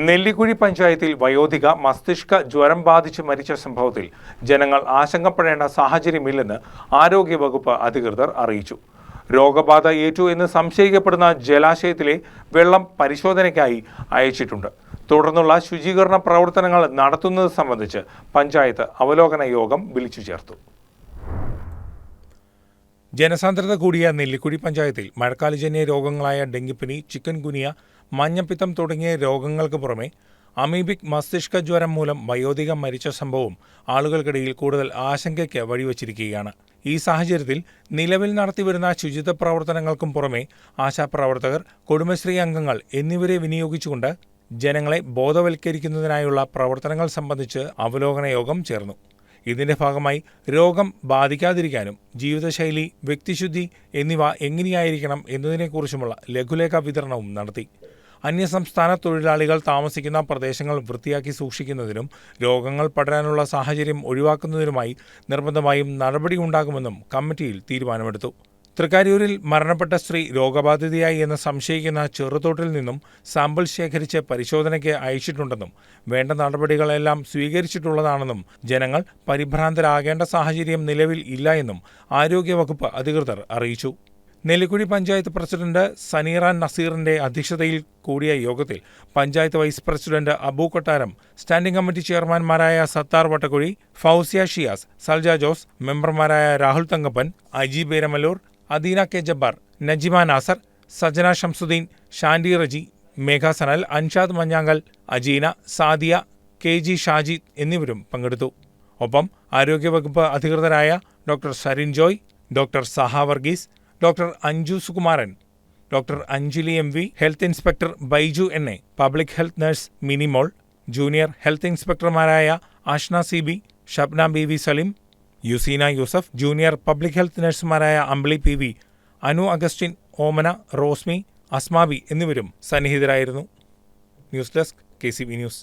നെല്ലിക്കുഴി പഞ്ചായത്തിൽ വയോധിക മസ്തിഷ്ക ജ്വരം ബാധിച്ച് മരിച്ച സംഭവത്തിൽ ജനങ്ങൾ ആശങ്കപ്പെടേണ്ട സാഹചര്യമില്ലെന്ന് ആരോഗ്യവകുപ്പ് അധികൃതർ അറിയിച്ചു. രോഗബാധ ഏറ്റു എന്ന് സംശയിക്കപ്പെടുന്ന ജലാശയത്തിലെ വെള്ളം പരിശോധനയ്ക്കായി അയച്ചിട്ടുണ്ട്. തുടർന്നുള്ള ശുചീകരണ പ്രവർത്തനങ്ങൾ നടത്തുന്നത് സംബന്ധിച്ച് പഞ്ചായത്ത് അവലോകന യോഗം വിളിച്ചു ചേർത്തു. ജനസാന്ദ്രത കൂടിയ നെല്ലിക്കുഴി പഞ്ചായത്തിൽ മഴക്കാലജന്യ രോഗങ്ങളായ ഡെങ്കിപ്പനി, ചിക്കൻ ഗുനിയ, മഞ്ഞപ്പിത്തം തുടങ്ങിയ രോഗങ്ങൾക്ക് പുറമെ അമീബിക് മസ്തിഷ്ക ജ്വരം മൂലം വയോധിക മരിച്ച സംഭവം ആളുകൾക്കിടയിൽ കൂടുതൽ ആശങ്കയ്ക്ക് വഴിവച്ചിരിക്കുകയാണ്. ഈ സാഹചര്യത്തിൽ നിലവിൽ നടത്തിവരുന്ന ശുചിത്വ പ്രവർത്തനങ്ങൾക്കും പുറമെ ആശാപ്രവർത്തകർ, കുടുംബശ്രീ അംഗങ്ങൾ എന്നിവരെ വിനിയോഗിച്ചുകൊണ്ട് ജനങ്ങളെ ബോധവൽക്കരിക്കുന്നതിനായുള്ള പ്രവർത്തനങ്ങൾ സംബന്ധിച്ച് അവലോകന യോഗം ചേർന്നു. ഇതിന്റെ ഭാഗമായി രോഗം ബാധിക്കാതിരിക്കാനും ജീവിതശൈലി, വ്യക്തിശുദ്ധി എന്നിവ എങ്ങനെയായിരിക്കണം എന്നതിനെക്കുറിച്ചുമുള്ള ലഘുലേഖ വിതരണവും നടത്തി. അന്യസംസ്ഥാന തൊഴിലാളികൾ താമസിക്കുന്ന പ്രദേശങ്ങൾ വൃത്തിയാക്കി സൂക്ഷിക്കുന്നതിനും രോഗങ്ങൾ പടരാനുള്ള സാഹചര്യം ഒഴിവാക്കുന്നതിനുമായി നിർബന്ധമായും നടപടിയുണ്ടാകുമെന്നും കമ്മിറ്റിയിൽ തീരുമാനമെടുത്തു. തൃക്കാര്യൂരിൽ മരണപ്പെട്ട സ്ത്രീ രോഗബാധിതയായി എന്ന് സംശയിക്കുന്ന ചെറുതോട്ടിൽ നിന്നും സാമ്പിൾ ശേഖരിച്ച് പരിശോധനയ്ക്ക് അയച്ചിട്ടുണ്ടെന്നും വേണ്ട നടപടികളെല്ലാം സ്വീകരിച്ചിട്ടുള്ളതാണെന്നും ജനങ്ങൾ പരിഭ്രാന്തരാകേണ്ട സാഹചര്യം നിലവിൽ ഇല്ല എന്നും ആരോഗ്യവകുപ്പ് അധികൃതർ അറിയിച്ചു. നെല്ലിക്കുഴി പഞ്ചായത്ത് പ്രസിഡന്റ് സനീറാൻ നസീറിന്റെ അധ്യക്ഷതയിൽ കൂടിയ യോഗത്തിൽ panchayat vice president Abu Kottaram, standing committee ചെയർമാൻമാരായ സത്താർ വട്ടക്കുഴി, ഫൗസിയ ഷിയാസ്, സൽജ ജോസ്, മെമ്പർമാരായ Rahul Thankappan, Aji Beramallur, Adeena K Jabbar, Najima Nasar, Sajana Shamsuddin, Shandy Reji, Megha Sanal, Anshad Manjankal, Ajeena, Sadiya, K G Shaji എന്നിവരും പങ്കെടുത്തു. ഒപ്പം ആരോഗ്യവകുപ്പ് അധികൃതരായ doctor Sarin Joy, doctor Saha Varghese, doctor Anju Sukumaran, doctor Anjali M V, health inspector Baiju N A, public health nurse Minimol, junior health ഇൻസ്പെക്ടർമാരായ Ashna C B, Shabna B V Salim, Yuseena Yusuf, junior public health നഴ്സുമാരായ അമ്പിളി പി വി, അനു അഗസ്റ്റിൻ, ഓമന, റോസ്മി, അസ്മാബി എന്നിവരും സന്നിഹിതരായിരുന്നു. News desk KCB news.